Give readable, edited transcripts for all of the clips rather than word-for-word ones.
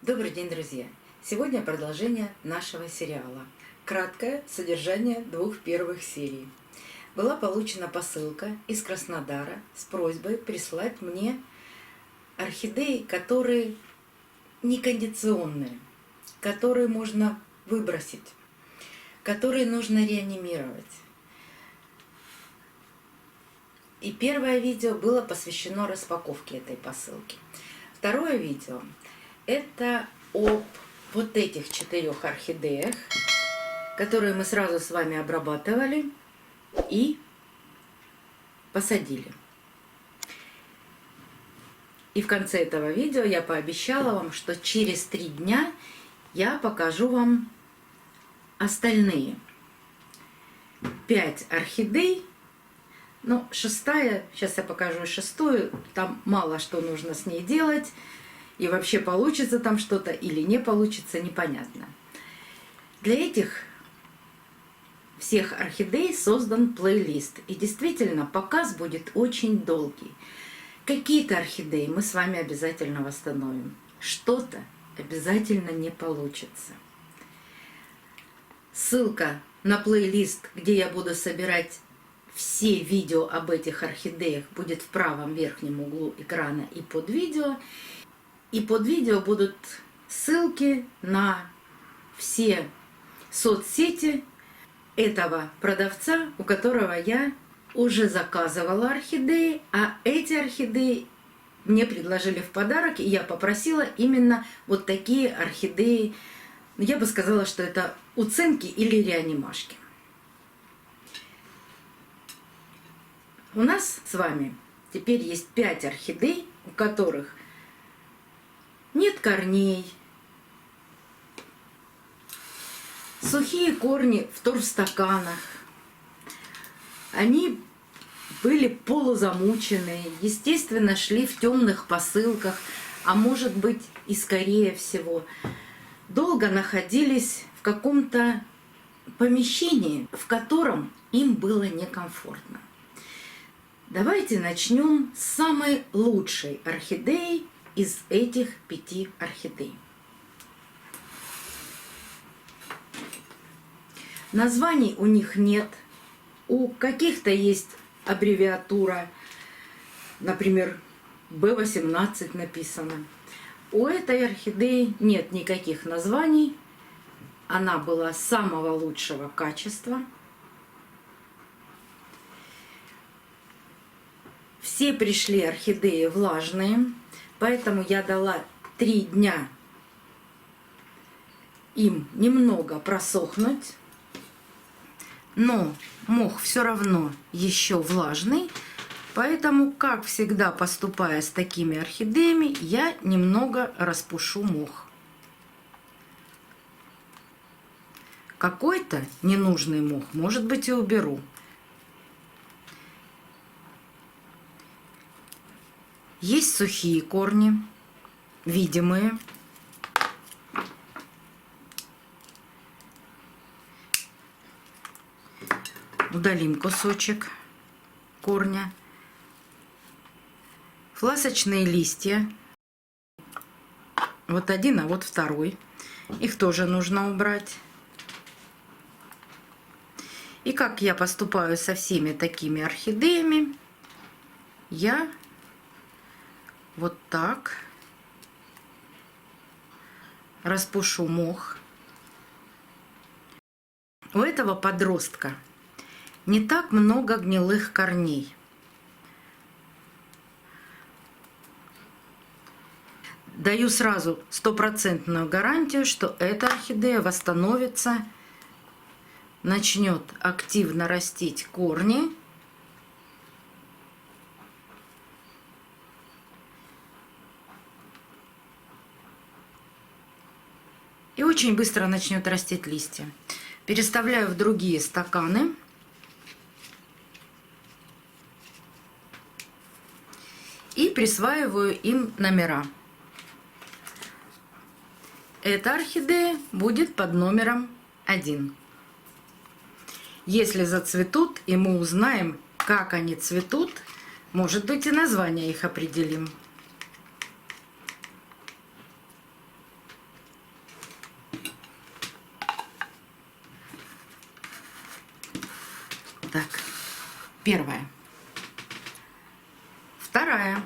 Добрый день, друзья! Сегодня продолжение нашего сериала. Краткое содержание двух первых серий. Была получена посылка из Краснодара с просьбой прислать мне орхидеи, которые некондиционные, которые можно выбросить, которые нужно реанимировать. И первое видео было посвящено распаковке этой посылки. Второе видео – это об вот этих 4 орхидеях, которые мы сразу с вами обрабатывали и посадили. И в конце этого видео я пообещала вам, что через 3 дня я покажу вам остальные 5 орхидей. Ну, 6-я, сейчас я покажу 6-ю, там мало что нужно с ней делать, и вообще получится там что-то или не получится, непонятно. Для этих всех орхидей создан плейлист, и действительно показ будет очень долгий. Какие-то орхидеи мы с вами обязательно восстановим, что-то обязательно не получится. Ссылка на плейлист, где я буду собирать все видео об этих орхидеях, будет в правом верхнем углу экрана и под видео. И под видео будут ссылки на все соцсети этого продавца, у которого я уже заказывала орхидеи, а эти орхидеи мне предложили в подарок, и я попросила именно вот такие орхидеи. Я бы сказала, что это уценки или реанимашки. У нас с вами теперь есть 5 орхидей, у которых нет корней, сухие корни в торфстаканах, они были полузамученные, естественно, шли в темных посылках, а может быть и скорее всего, долго находились в каком-то помещении, в котором им было некомфортно. Давайте начнем с самой лучшей орхидеи из этих 5 орхидей. Названий у них нет. У каких-то есть аббревиатура, например, B18 написано. У этой орхидеи нет никаких названий. Она была самого лучшего качества. Все пришли орхидеи влажные, поэтому я дала 3 дня им немного просохнуть. Но мох все равно еще влажный, поэтому, как всегда, поступая с такими орхидеями, я немного распушу мох. Какой-то ненужный мох, может быть, и уберу. Есть сухие корни, видимые. Удалим кусочек корня. Фласочные листья. Вот один, а вот второй. Их тоже нужно убрать. И как я поступаю со всеми такими орхидеями, я вот так распушу мох. У этого подростка не так много гнилых корней. Даю сразу 100% гарантию, что эта орхидея восстановится, начнет активно растить корни. И очень быстро начнет растить листья. Переставляю в другие стаканы. И присваиваю им номера. Эта орхидея будет под номером 1. Если зацветут, и мы узнаем, как они цветут, может быть, и название их определим. Так, первая. Вторая.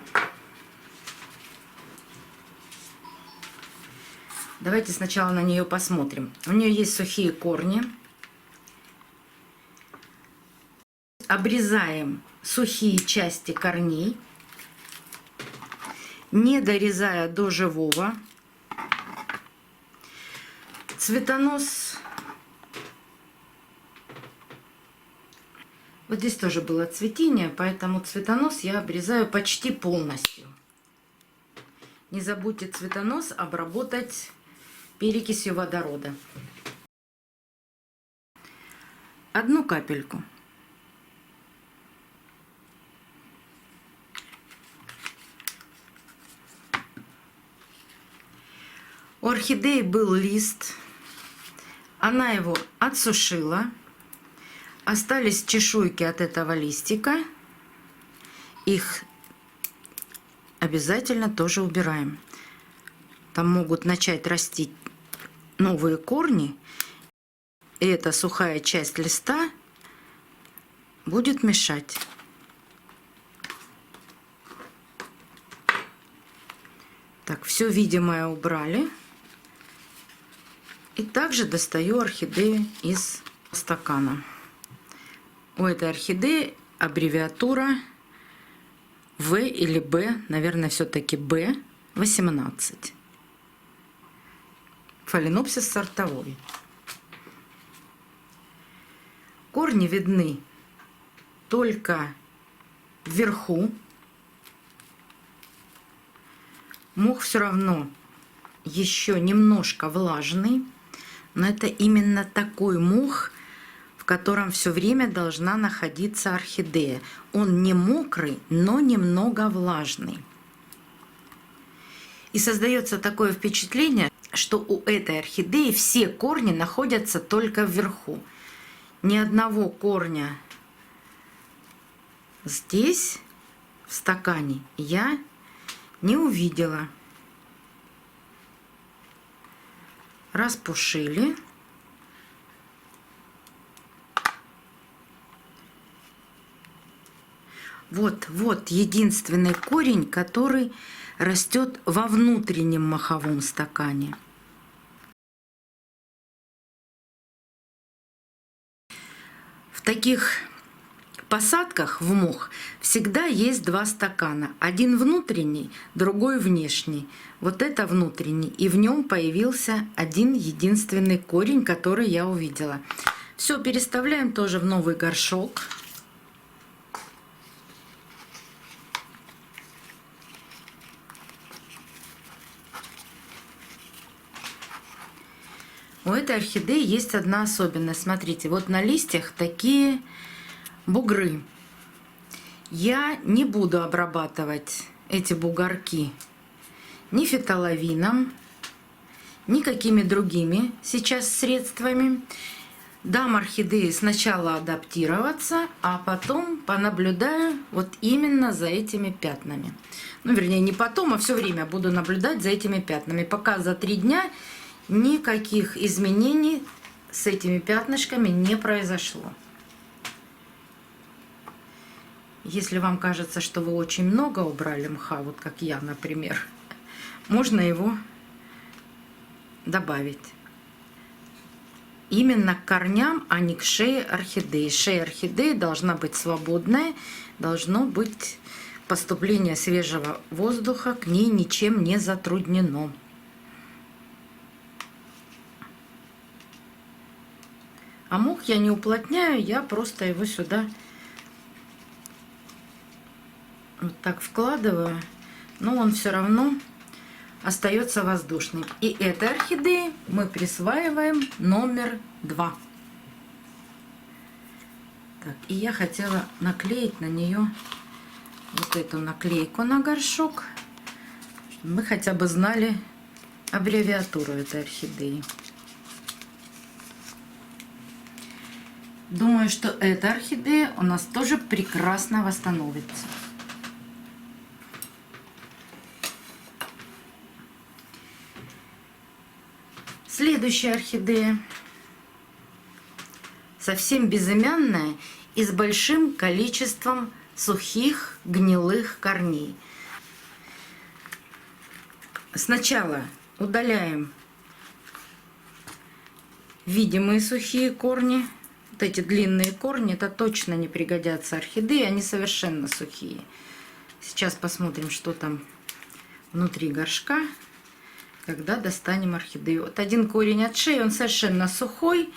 Давайте сначала на нее посмотрим. У нее есть сухие корни. Обрезаем сухие части корней, не дорезая до живого. Цветонос. Вот здесь тоже было цветение, поэтому цветонос я обрезаю почти полностью. Не забудьте цветонос обработать перекисью водорода. Одну капельку. У орхидеи был лист. Она его отсушила. Остались чешуйки от этого листика. Их обязательно тоже убираем. Там могут начать расти новые корни. И эта сухая часть листа будет мешать. Так, все видимое убрали. И также достаю орхидею из стакана. У этой орхидеи аббревиатура В или Б, наверное, все-таки Б18. Фаленопсис сортовой. Корни видны только вверху. Мох все равно еще немножко влажный, но это именно такой мох, в котором все время должна находиться орхидея. Он не мокрый, но немного влажный. И создается такое впечатление, что у этой орхидеи все корни находятся только вверху. Ни одного корня здесь, в стакане, я не увидела. Распушили. Вот единственный корень, который растет во внутреннем моховом стакане. В таких посадках в мох всегда есть два стакана. Один внутренний, другой внешний. Вот это внутренний. И в нем появился один единственный корень, который я увидела. Все, переставляем тоже в новый горшок. У этой орхидеи есть одна особенность. Смотрите, вот на листьях такие бугры. Я не буду обрабатывать эти бугорки ни фитоловином, ни какими другими сейчас средствами. Дам орхидеи сначала адаптироваться, а потом понаблюдаю вот именно за этими пятнами. Ну, вернее, не потом, а все время буду наблюдать за этими пятнами, пока за 3 дня никаких изменений с этими пятнышками не произошло. Если вам кажется, что вы очень много убрали мха, вот как я, например, можно его добавить. Именно к корням, а не к шее орхидеи. Шея орхидеи должна быть свободная, должно быть поступление свежего воздуха, к ней ничем не затруднено. А мох я не уплотняю, я просто его сюда вот так вкладываю, но он все равно остается воздушным. И этой орхидеи мы присваиваем номер 2. Так, и я хотела наклеить на нее вот эту наклейку на горшок, чтобы мы хотя бы знали аббревиатуру этой орхидеи. Думаю, что эта орхидея у нас тоже прекрасно восстановится. Следующая орхидея совсем безымянная, и с большим количеством сухих гнилых корней. Сначала удаляем видимые сухие корни. Вот эти длинные корни, это точно не пригодятся орхидеи, они совершенно сухие. Сейчас посмотрим, что там внутри горшка, когда достанем орхидею. Вот один корень от шеи, он совершенно сухой.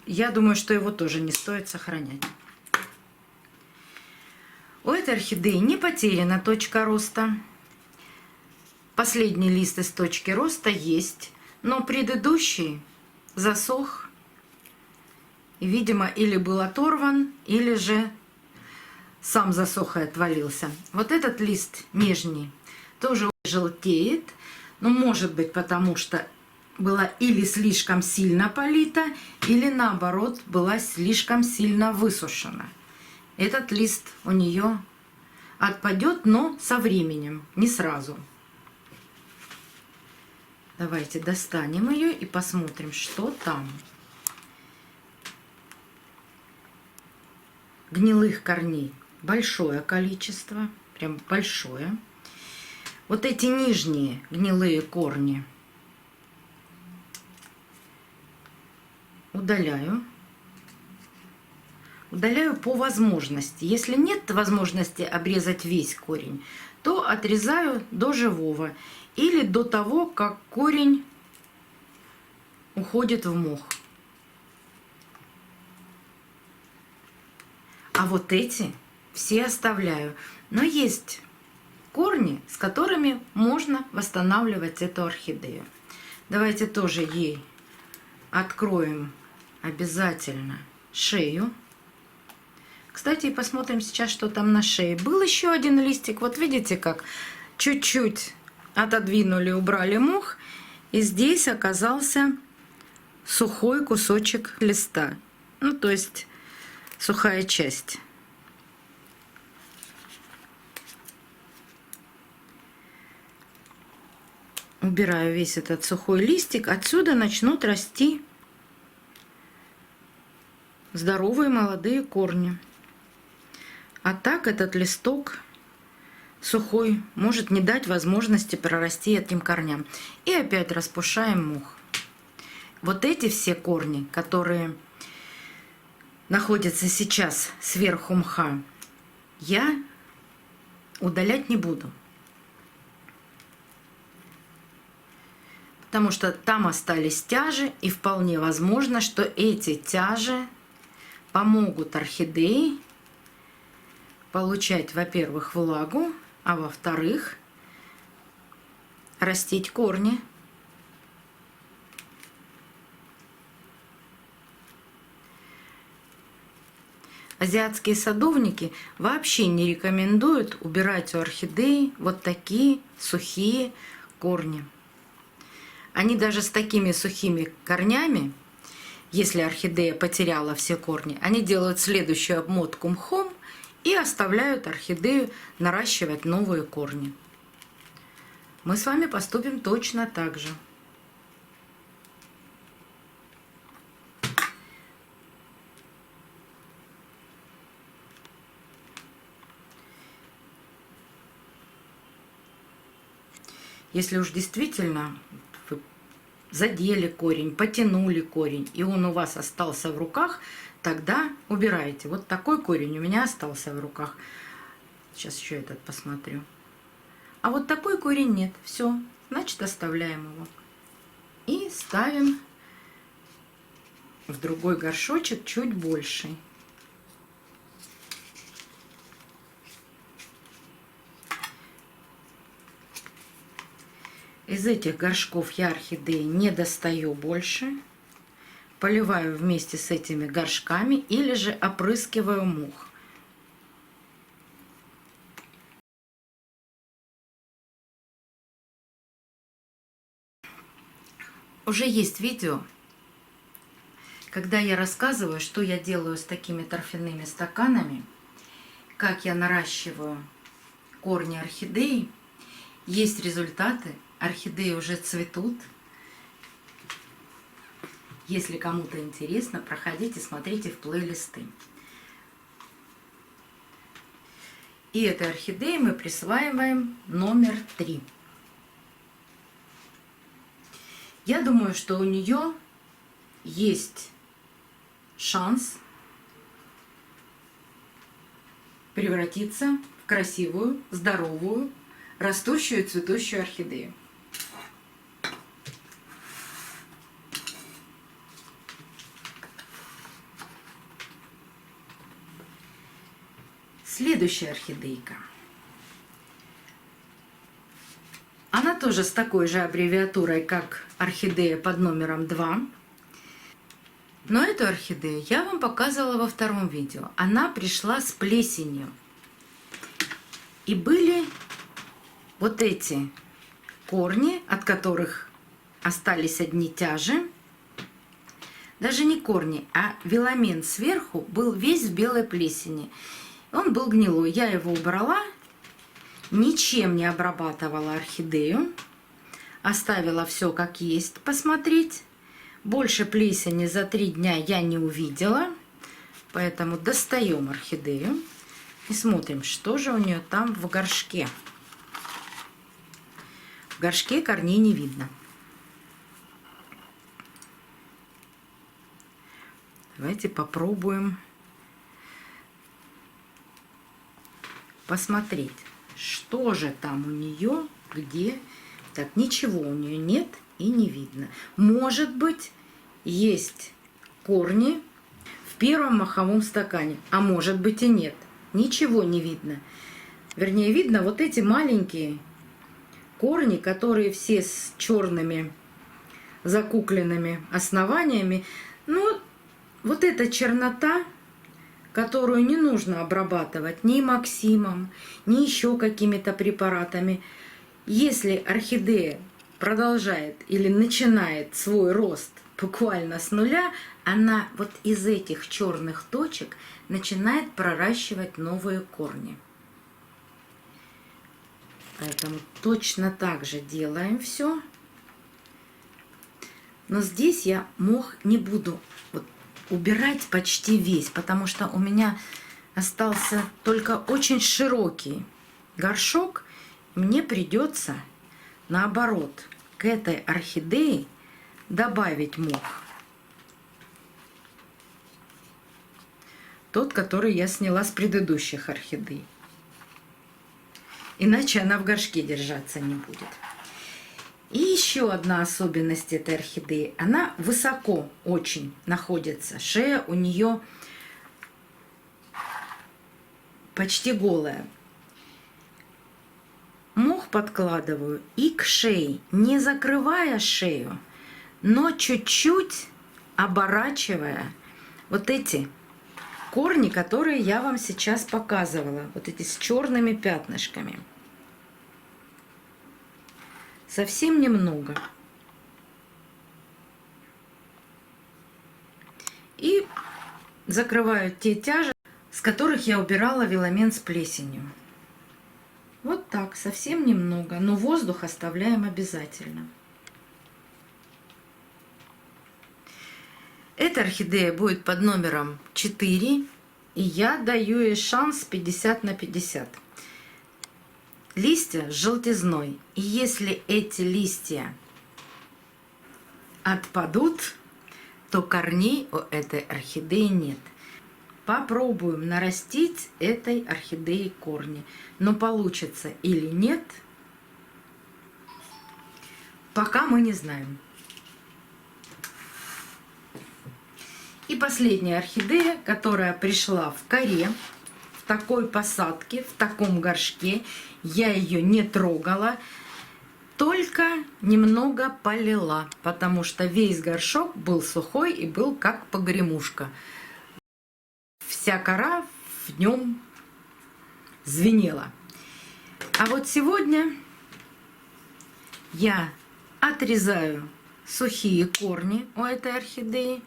Я думаю, что его тоже не стоит сохранять. У этой орхидеи не потеряна точка роста. Последний лист из точки роста есть, но предыдущий засох. И, видимо, или был оторван, или же сам засох и отвалился. Вот этот лист нижний тоже желтеет, но может быть потому, что была или слишком сильно полита, или наоборот была слишком сильно высушена. Этот лист у нее отпадет, но со временем, не сразу. Давайте достанем ее и посмотрим, что там. Гнилых корней большое количество, прям большое. Вот эти нижние гнилые корни удаляю. Удаляю по возможности. Если нет возможности обрезать весь корень, то отрезаю до живого или до того, как корень уходит в мох. А вот эти все оставляю. Но есть корни, с которыми можно восстанавливать эту орхидею. Давайте тоже ей откроем обязательно шею. Кстати, посмотрим сейчас, что там на шее. Был еще один листик. Вот видите, как чуть-чуть отодвинули, убрали мох. И здесь оказался сухой кусочек листа. Ну, то есть сухая часть. Убираю весь этот сухой листик. Отсюда начнут расти здоровые молодые корни. А так этот листок сухой может не дать возможности прорасти этим корням. И опять распушаем мох. Вот эти все корни, которые находятся сейчас сверху мха, я удалять не буду. Потому что там остались тяжи, и вполне возможно, что эти тяжи помогут орхидее получать, во-первых, влагу, а во-вторых, растить корни. Азиатские садовники вообще не рекомендуют убирать у орхидеи вот такие сухие корни. Они даже с такими сухими корнями, если орхидея потеряла все корни, они делают следующую обмотку мхом и оставляют орхидею наращивать новые корни. Мы с вами поступим точно так же. Если уж действительно вы задели корень, потянули корень, и он у вас остался в руках, тогда убирайте. Вот такой корень у меня остался в руках. Сейчас еще этот посмотрю. А вот такой корень нет. Все, значит, оставляем его. И ставим в другой горшочек чуть больший. Из этих горшков я орхидеи не достаю больше. Поливаю вместе с этими горшками или же опрыскиваю мох. Уже есть видео, когда я рассказываю, что я делаю с такими торфяными стаканами, как я наращиваю корни орхидеи. Есть результаты. Орхидеи уже цветут. Если кому-то интересно, проходите, смотрите в плейлисты. И этой орхидее мы присваиваем номер 3. Я думаю, что у нее есть шанс превратиться в красивую, здоровую, растущую и цветущую орхидею. Следующая орхидейка. Она тоже с такой же аббревиатурой, как орхидея под номером 2. Но эту орхидею я вам показывала во втором видео. Она пришла с плесенью. И были вот эти корни, от которых остались одни тяжи. Даже не корни, а виламен сверху был весь в белой плесени. Он был гнилой. Я его убрала, ничем не обрабатывала орхидею. Оставила все как есть посмотреть. Больше плесени за 3 дня я не увидела. Поэтому достаем орхидею и смотрим, что же у нее там в горшке. В горшке корней не видно. Давайте попробуем посмотреть, что же там у нее, где. Так, ничего у нее нет и не видно. Может быть, есть корни в первом моховом стакане, а может быть и нет. Ничего не видно. Вернее, видно вот эти маленькие корни, которые все с черными закукленными основаниями. Ну, вот эта чернота, которую не нужно обрабатывать ни Максимом, ни еще какими-то препаратами. Если орхидея продолжает или начинает свой рост буквально с нуля, она вот из этих черных точек начинает проращивать новые корни. Поэтому точно так же делаем все. Но здесь я мох не буду убирать почти весь, потому что у меня остался только очень широкий горшок. Мне придется, наоборот, к этой орхидее добавить мох. Тот, который я сняла с предыдущих орхидей. Иначе она в горшке держаться не будет. И еще одна особенность этой орхидеи. Она высоко очень находится. Шея у нее почти голая. Мох подкладываю и к шее, не закрывая шею, но чуть-чуть оборачивая вот эти корни, которые я вам сейчас показывала. Вот эти с черными пятнышками. Совсем немного. И закрываю те тяжи, с которых я убирала виламен с плесенью. Вот так, совсем немного, но воздух оставляем обязательно. Эта орхидея будет под номером 4, и я даю ей шанс 50 на 50. Листья с желтизной. И если эти листья отпадут, то корней у этой орхидеи нет. Попробуем нарастить этой орхидеей корни. Но получится или нет, пока мы не знаем. И последняя орхидея, которая пришла в коре, в такой посадке, в таком горшке. Я ее не трогала, только немного полила, потому что весь горшок был сухой и был как погремушка. Вся кора в нем звенела. А вот сегодня я отрезаю сухие корни у этой орхидеи.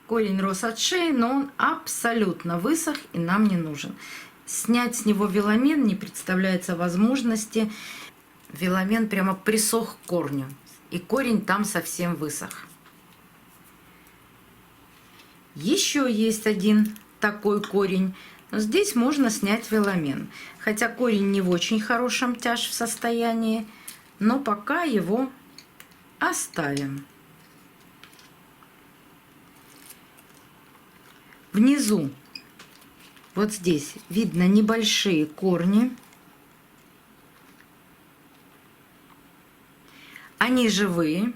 Корень рос от шеи, но он абсолютно высох и нам не нужен. Снять с него виламен не представляется возможности. Виламен прямо присох к корню, и корень там совсем высох. Еще есть один такой корень, Здесь можно снять веломен. Хотя корень не в очень хорошем состоянии, но пока его оставим. Внизу, вот здесь, видно небольшие корни. Они живые,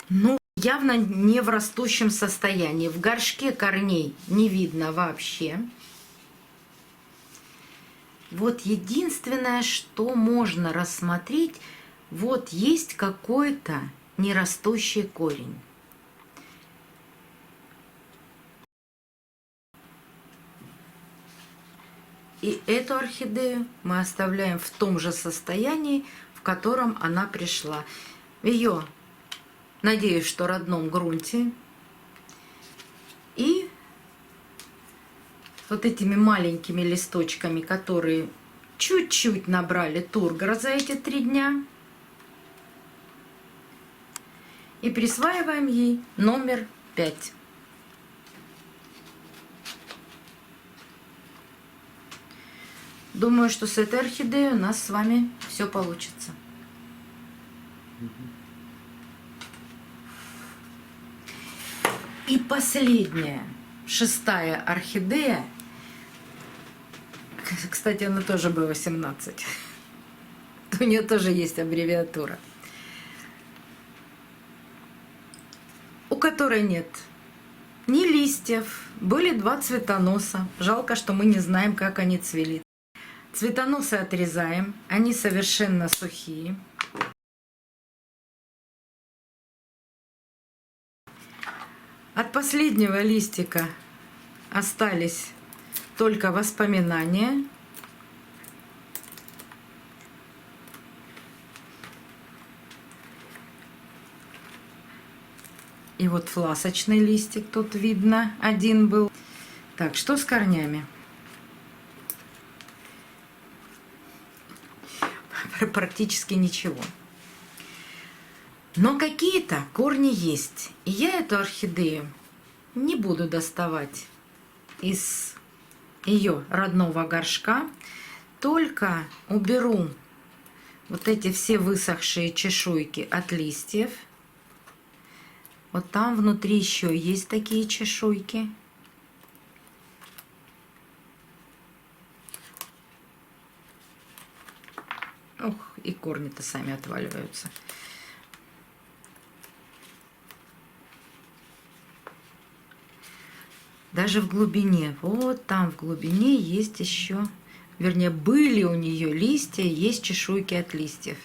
но явно не в растущем состоянии. В горшке корней не видно вообще. Вот единственное, что можно рассмотреть, вот есть какой-то нерастущий корень. И эту орхидею мы оставляем в том же состоянии, в котором она пришла. В ее, надеюсь, что родном грунте. И вот этими маленькими листочками, которые чуть-чуть набрали тургора за эти 3 дня. И присваиваем ей номер 5. Думаю, что с этой орхидеей у нас с вами все получится. И последняя, 6-я орхидея. Кстати, она тоже B18. У нее тоже есть аббревиатура. У которой нет ни листьев. Были 2 цветоноса. Жалко, что мы не знаем, как они цвели. Цветоносы отрезаем. Они совершенно сухие. От последнего листика остались только воспоминания. И вот фласочный листик тут видно, один был. Так, что с корнями? Практически ничего. Но какие-то корни есть. И я эту орхидею не буду доставать из ее родного горшка. Только уберу вот эти все высохшие чешуйки от листьев. Вот там внутри еще есть такие чешуйки. Ух, и корни-то сами отваливаются. Даже в глубине, вот там в глубине есть еще, вернее, были у нее листья, есть чешуйки от листьев.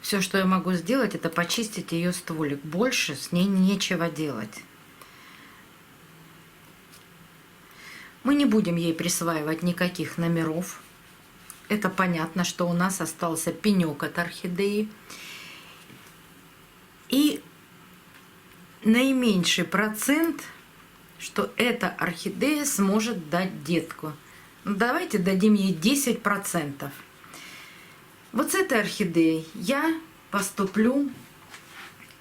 Все, что я могу сделать, это почистить ее стволик. Больше с ней нечего делать. Мы не будем ей присваивать никаких номеров. Это понятно, что у нас остался пенек от орхидеи. И наименьший процент, что эта орхидея сможет дать детку. Ну, давайте дадим ей 10%. Вот с этой орхидеей я поступлю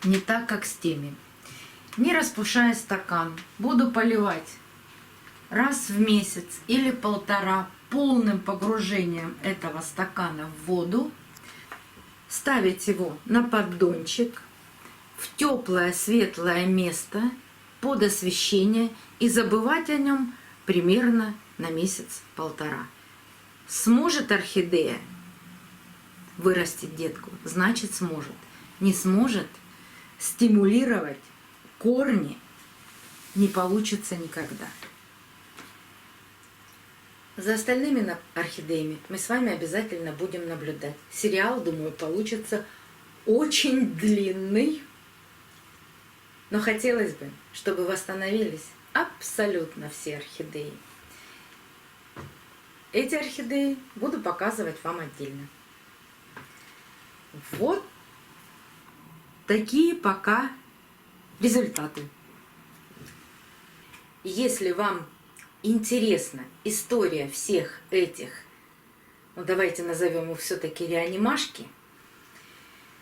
не так, как с теми. Не распушая стакан, буду поливать раз в месяц или 1,5 полным погружением этого стакана в воду, ставить его на поддончик в теплое светлое место под освещение и забывать о нем примерно на месяц-1,5. Сможет орхидея вырастить детку? Значит, сможет. Не сможет, стимулировать корни не получится никогда. За остальными орхидеями мы с вами обязательно будем наблюдать. Сериал, думаю, получится очень длинный. Но хотелось бы, чтобы восстановились абсолютно все орхидеи. Эти орхидеи буду показывать вам отдельно. Вот такие пока результаты. Если вам интересна история всех этих, ну давайте назовем их все-таки реанимашки,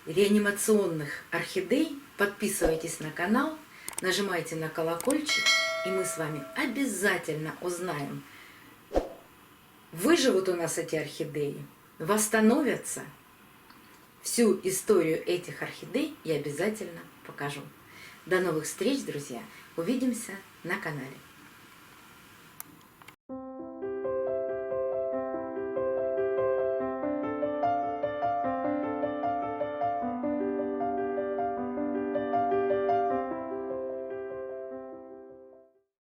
реанимационных орхидей. Подписывайтесь на канал, нажимайте на колокольчик, и мы с вами обязательно узнаем, выживут у нас эти орхидеи, восстановятся. Всю историю этих орхидей я обязательно покажу. До новых встреч, друзья! Увидимся на канале.